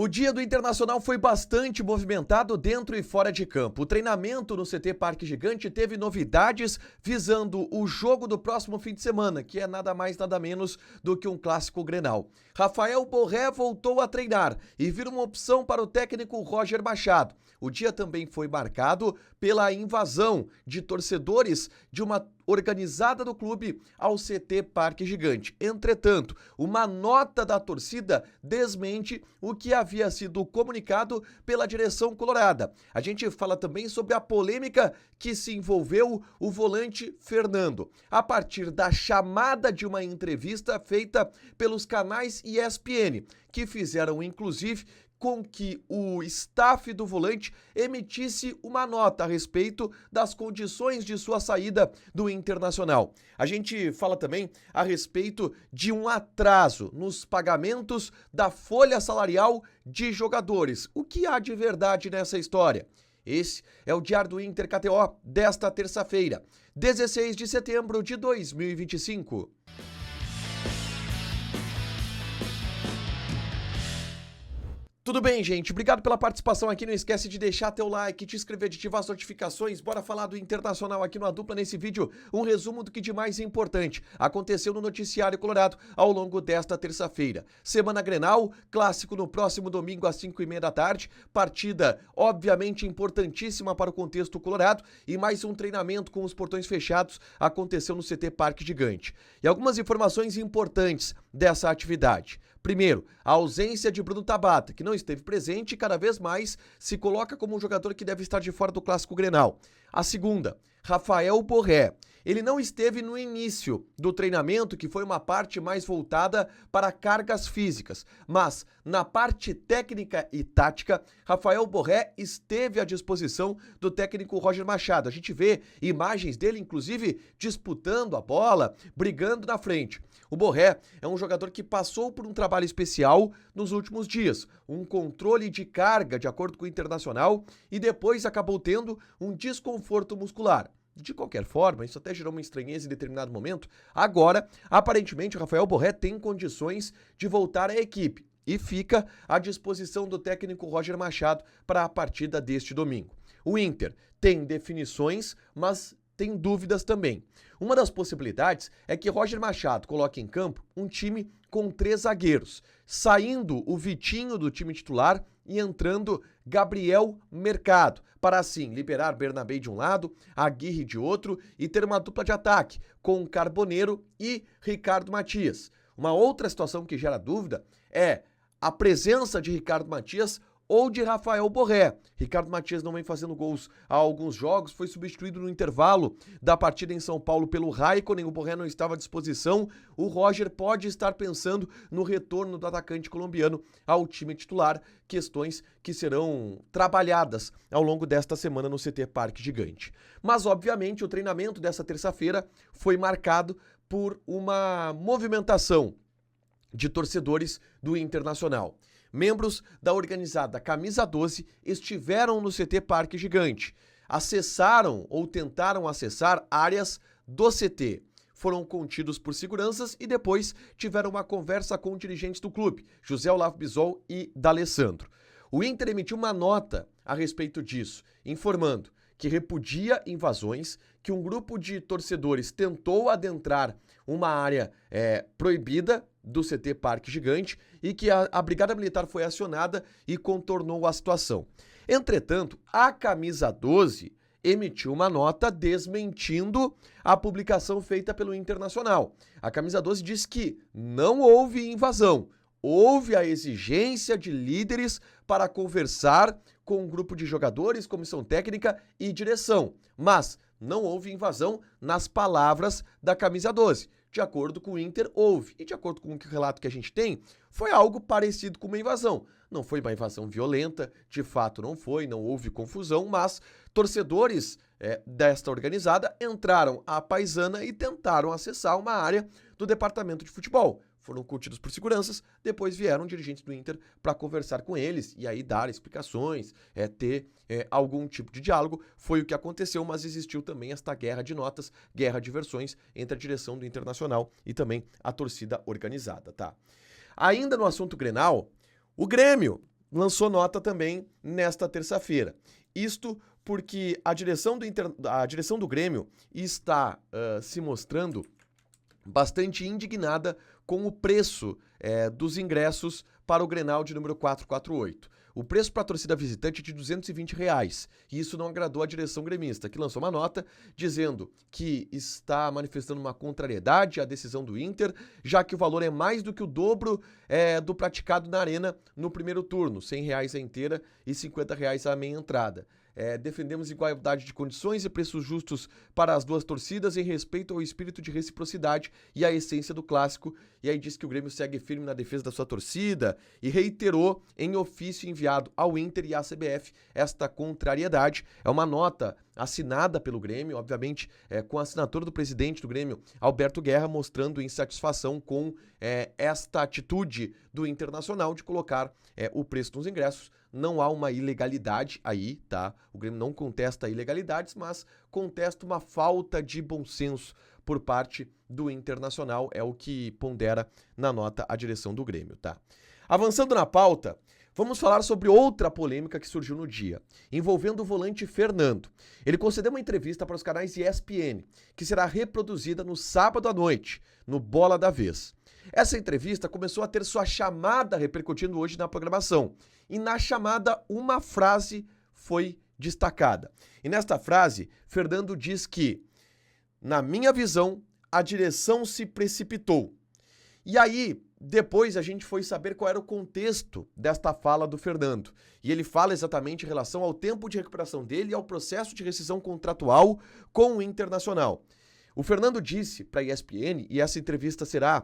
O dia do Internacional foi bastante movimentado dentro e fora de campo. O treinamento no CT Parque Gigante teve novidades visando o jogo do próximo fim de semana, que é nada mais nada menos do que um clássico Grenal. Rafael Borré voltou a treinar e vira uma opção para o técnico Roger Machado. O dia também foi marcado pela invasão de torcedores de uma organizada do clube ao CT Parque Gigante. Entretanto, uma nota da torcida desmente o que havia sido comunicado pela direção colorada. A gente fala também sobre a polêmica que se envolveu o volante Fernando, a partir da chamada de uma entrevista feita pelos canais ESPN, que fizeram inclusive com que o staff do volante emitisse uma nota a respeito das condições de sua saída do Internacional. A gente fala também a respeito de um atraso nos pagamentos da folha salarial de jogadores. O que há de verdade nessa história? Esse é o Diário do Inter KTO desta terça-feira, 16 de setembro de 2025. Tudo bem, gente? Obrigado pela participação aqui. Não esquece de deixar teu like, te inscrever, de ativar as notificações. Bora falar do Internacional aqui no A Dupla nesse vídeo. Um resumo do que de mais importante aconteceu no noticiário colorado ao longo desta terça-feira. Semana Grenal, clássico no próximo domingo às 5h30 da tarde. Partida, obviamente, importantíssima para o contexto colorado. E mais um treinamento com os portões fechados aconteceu no CT Parque Gigante. E algumas informações importantes dessa atividade. Primeiro, a ausência de Bruno Tabata, que não esteve presente e cada vez mais se coloca como um jogador que deve estar de fora do Clássico Grenal. A segunda, Rafael Borré. Ele não esteve no início do treinamento, que foi uma parte mais voltada para cargas físicas, mas na parte técnica e tática, Rafael Borré esteve à disposição do técnico Roger Machado. A gente vê imagens dele, inclusive, disputando a bola, brigando na frente. O Borré é um jogador que passou por um trabalho especial nos últimos dias, um controle de carga de acordo com o Internacional e depois acabou tendo um desconforto muscular. De qualquer forma, isso até gerou uma estranheza em determinado momento. Agora, aparentemente, o Rafael Borré tem condições de voltar à equipe e fica à disposição do técnico Roger Machado para a partida deste domingo. O Inter tem definições, mas tem dúvidas também. Uma das possibilidades é que Roger Machado coloque em campo um time com 3 zagueiros, saindo o Vitinho do time titular e entrando Gabriel Mercado, para assim liberar Bernabé de um lado, Aguirre de outro e ter uma dupla de ataque com Carboneiro e Ricardo Matias. Uma outra situação que gera dúvida é a presença de Ricardo Matias ou de Rafael Borré. Ricardo Matias não vem fazendo gols há alguns jogos, foi substituído no intervalo da partida em São Paulo pelo Raikkonen, o Borré não estava à disposição. O Roger pode estar pensando no retorno do atacante colombiano ao time titular, questões que serão trabalhadas ao longo desta semana no CT Parque Gigante. Mas, obviamente, o treinamento dessa terça-feira foi marcado por uma movimentação de torcedores do Internacional. Membros da organizada Camisa 12 estiveram no CT Parque Gigante, acessaram ou tentaram acessar áreas do CT. Foram contidos por seguranças e depois tiveram uma conversa com dirigentes do clube, José Olavo Bisol e D'Alessandro. O Inter emitiu uma nota a respeito disso, informando que repudia invasões, que um grupo de torcedores tentou adentrar uma área proibida do CT Parque Gigante e que a Brigada Militar foi acionada e contornou a situação. Entretanto, a Camisa 12 emitiu uma nota desmentindo a publicação feita pelo Internacional. A Camisa 12 diz que não houve invasão, houve a exigência de líderes para conversar com um grupo de jogadores, comissão técnica e direção, mas não houve invasão nas palavras da Camisa 12. De acordo com o Inter, houve. E de acordo com o relato que a gente tem, foi algo parecido com uma invasão. Não foi uma invasão violenta, de fato não foi, não houve confusão, mas torcedores desta organizada entraram à paisana e tentaram acessar uma área do departamento de futebol. Foram contidos por seguranças, depois vieram dirigentes do Inter para conversar com eles e aí dar explicações, ter algum tipo de diálogo. Foi o que aconteceu, mas existiu também esta guerra de notas, guerra de versões entre a direção do Internacional e também a torcida organizada, tá? Ainda no assunto Grenal, o Grêmio lançou nota também nesta terça-feira. Isto porque a direção do Grêmio está se mostrando bastante indignada com o preço dos ingressos para o Grenal de número 448. O preço para a torcida visitante é de R$220, e isso não agradou a direção gremista, que lançou uma nota dizendo que está manifestando uma contrariedade à decisão do Inter, já que o valor é mais do que o dobro do praticado na Arena no primeiro turno, R$100 a inteira e R$50 a meia entrada. Defendemos igualdade de condições e preços justos para as duas torcidas em respeito ao espírito de reciprocidade e à essência do clássico. E aí diz que o Grêmio segue firme na defesa da sua torcida e reiterou em ofício enviado ao Inter e à CBF esta contrariedade. É uma nota assinada pelo Grêmio, obviamente com a assinatura do presidente do Grêmio, Alberto Guerra, mostrando insatisfação com esta atitude do Internacional de colocar o preço dos ingressos. Não há uma ilegalidade aí, tá? O Grêmio não contesta ilegalidades, mas contesta uma falta de bom senso por parte do Internacional, é o que pondera na nota a direção do Grêmio, tá? Avançando na pauta, vamos falar sobre outra polêmica que surgiu no dia, envolvendo o volante Fernando. Ele concedeu uma entrevista para os canais ESPN, que será reproduzida no sábado à noite, no Bola da Vez. Essa entrevista começou a ter sua chamada repercutindo hoje na programação. E na chamada, uma frase foi destacada. E nesta frase, Fernando diz que, na minha visão, a direção se precipitou. E aí, depois a gente foi saber qual era o contexto desta fala do Fernando. E ele fala exatamente em relação ao tempo de recuperação dele e ao processo de rescisão contratual com o Internacional. O Fernando disse para a ESPN, e essa entrevista será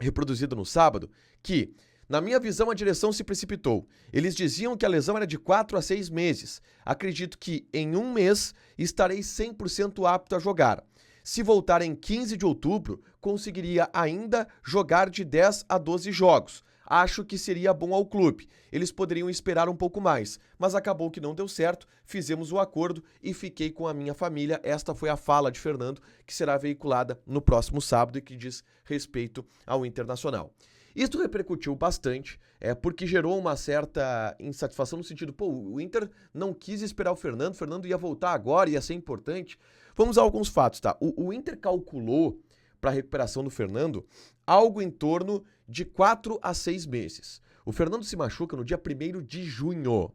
reproduzida no sábado, que, na minha visão, a direção se precipitou. Eles diziam que a lesão era de 4 a 6 meses. Acredito que em um mês estarei 100% apto a jogar. Se voltar em 15 de outubro, conseguiria ainda jogar de 10 a 12 jogos. Acho que seria bom ao clube. Eles poderiam esperar um pouco mais, mas acabou que não deu certo, fizemos o acordo e fiquei com a minha família. Esta foi a fala de Fernando, que será veiculada no próximo sábado e que diz respeito ao Internacional. Isso repercutiu bastante, porque gerou uma certa insatisfação no sentido, o Inter não quis esperar o Fernando ia voltar agora, ia ser importante. Vamos a alguns fatos, tá? O Inter calculou para a recuperação do Fernando algo em torno de 4 a 6 meses. O Fernando se machuca no dia 1º de junho,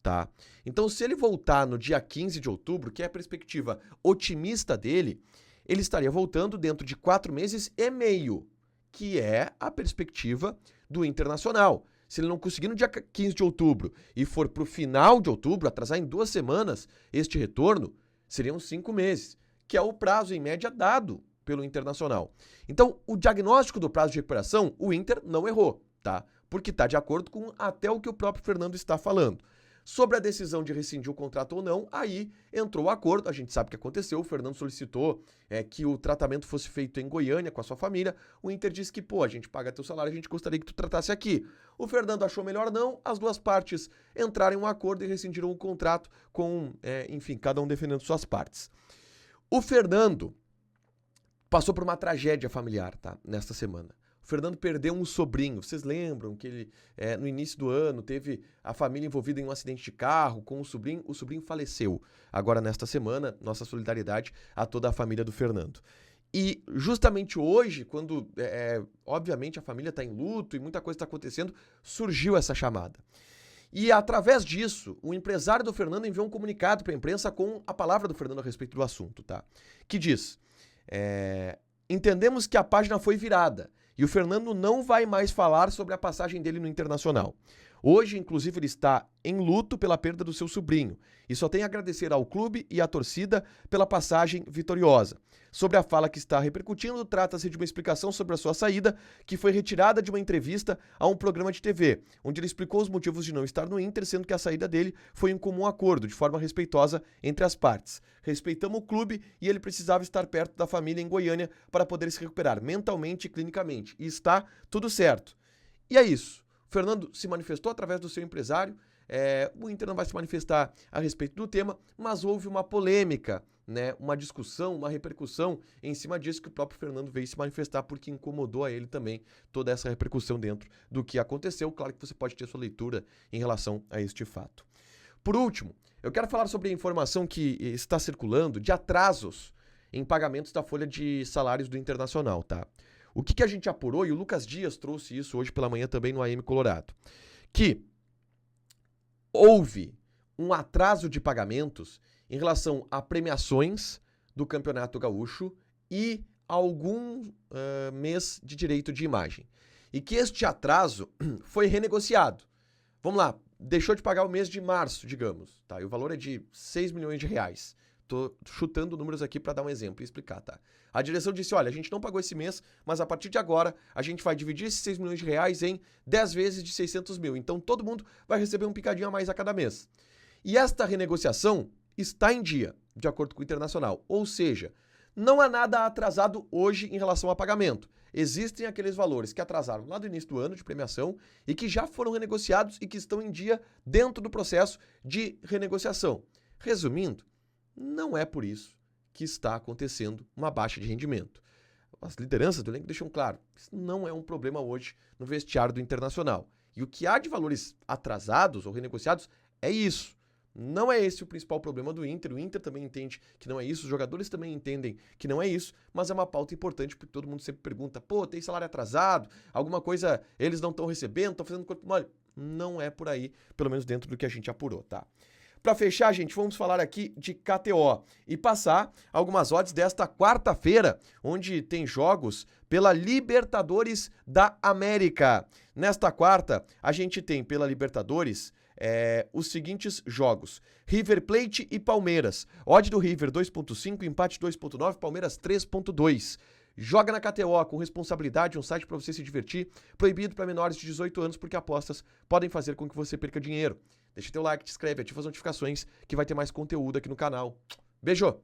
tá? Então, se ele voltar no dia 15 de outubro, que é a perspectiva otimista dele, ele estaria voltando dentro de 4 meses e meio, que é a perspectiva do Internacional. Se ele não conseguir no dia 15 de outubro e for para o final de outubro, atrasar em 2 semanas este retorno, seriam 5 meses, que é o prazo em média dado pelo Internacional. Então, o diagnóstico do prazo de recuperação, o Inter não errou, tá? Porque está de acordo com até o que o próprio Fernando está falando. Sobre a decisão de rescindir o contrato ou não, aí entrou o acordo, a gente sabe o que aconteceu, o Fernando solicitou que o tratamento fosse feito em Goiânia com a sua família, o Inter disse que, a gente paga teu salário, a gente gostaria que tu tratasse aqui. O Fernando achou melhor não, as duas partes entraram em um acordo e rescindiram o contrato com, enfim, cada um defendendo suas partes. O Fernando passou por uma tragédia familiar, tá, nesta semana. O Fernando perdeu um sobrinho. Vocês lembram que ele, no início do ano, teve a família envolvida em um acidente de carro com o sobrinho? O sobrinho faleceu. Agora, nesta semana, nossa solidariedade a toda a família do Fernando. E justamente hoje, quando, obviamente, a família está em luto e muita coisa está acontecendo, surgiu essa chamada. E, através disso, o empresário do Fernando enviou um comunicado para a imprensa com a palavra do Fernando a respeito do assunto, tá? Que diz, entendemos que a página foi virada e o Fernando não vai mais falar sobre a passagem dele no Internacional. Hoje, inclusive, ele está em luto pela perda do seu sobrinho e só tem a agradecer ao clube e à torcida pela passagem vitoriosa. Sobre a fala que está repercutindo, trata-se de uma explicação sobre a sua saída, que foi retirada de uma entrevista a um programa de TV, onde ele explicou os motivos de não estar no Inter, sendo que a saída dele foi em comum acordo, de forma respeitosa entre as partes. Respeitamos o clube e ele precisava estar perto da família em Goiânia para poder se recuperar mentalmente e clinicamente. E está tudo certo. E é isso. O Fernando se manifestou através do seu empresário. O Inter não vai se manifestar a respeito do tema, mas houve uma polêmica né, uma discussão, uma repercussão em cima disso que o próprio Fernando veio se manifestar porque incomodou a ele também toda essa repercussão dentro do que aconteceu. Claro que você pode ter sua leitura em relação a este fato. Por último, eu quero falar sobre a informação que está circulando de atrasos em pagamentos da folha de salários do Internacional, tá? O que a gente apurou, e o Lucas Dias trouxe isso hoje pela manhã também no AM Colorado, que houve um atraso de pagamentos em relação a premiações do Campeonato Gaúcho e algum mês de direito de imagem. E que este atraso foi renegociado. Vamos lá, deixou de pagar o mês de março, digamos, tá? E o valor é de 6 milhões de reais. Tô chutando números aqui para dar um exemplo e explicar, tá? A direção disse, olha, a gente não pagou esse mês, mas a partir de agora a gente vai dividir esses 6 milhões de reais em 10 vezes de 600 mil. Então todo mundo vai receber um picadinho a mais a cada mês. E esta renegociação está em dia, de acordo com o Internacional. Ou seja, não há nada atrasado hoje em relação a pagamento. Existem aqueles valores que atrasaram lá do início do ano de premiação e que já foram renegociados e que estão em dia dentro do processo de renegociação. Resumindo, não é por isso que está acontecendo uma baixa de rendimento. As lideranças do elenco deixam claro, isso não é um problema hoje no vestiário do Internacional. E o que há de valores atrasados ou renegociados é isso. Não é esse o principal problema do Inter. O Inter também entende que não é isso, os jogadores também entendem que não é isso, mas é uma pauta importante porque todo mundo sempre pergunta, pô, tem salário atrasado, alguma coisa eles não estão recebendo, estão fazendo corpo mole. Não é por aí, pelo menos dentro do que a gente apurou, tá? Para fechar, gente, vamos falar aqui de KTO e passar algumas odds desta quarta-feira, onde tem jogos pela Libertadores da América. Nesta quarta, a gente tem pela Libertadores os seguintes jogos: River Plate e Palmeiras. Odd do River 2.5, empate 2.9, Palmeiras 3.2. Joga na KTO com responsabilidade, um site para você se divertir, proibido para menores de 18 anos porque apostas podem fazer com que você perca dinheiro. Deixa teu like, te inscreve, ativa as notificações que vai ter mais conteúdo aqui no canal. Beijo!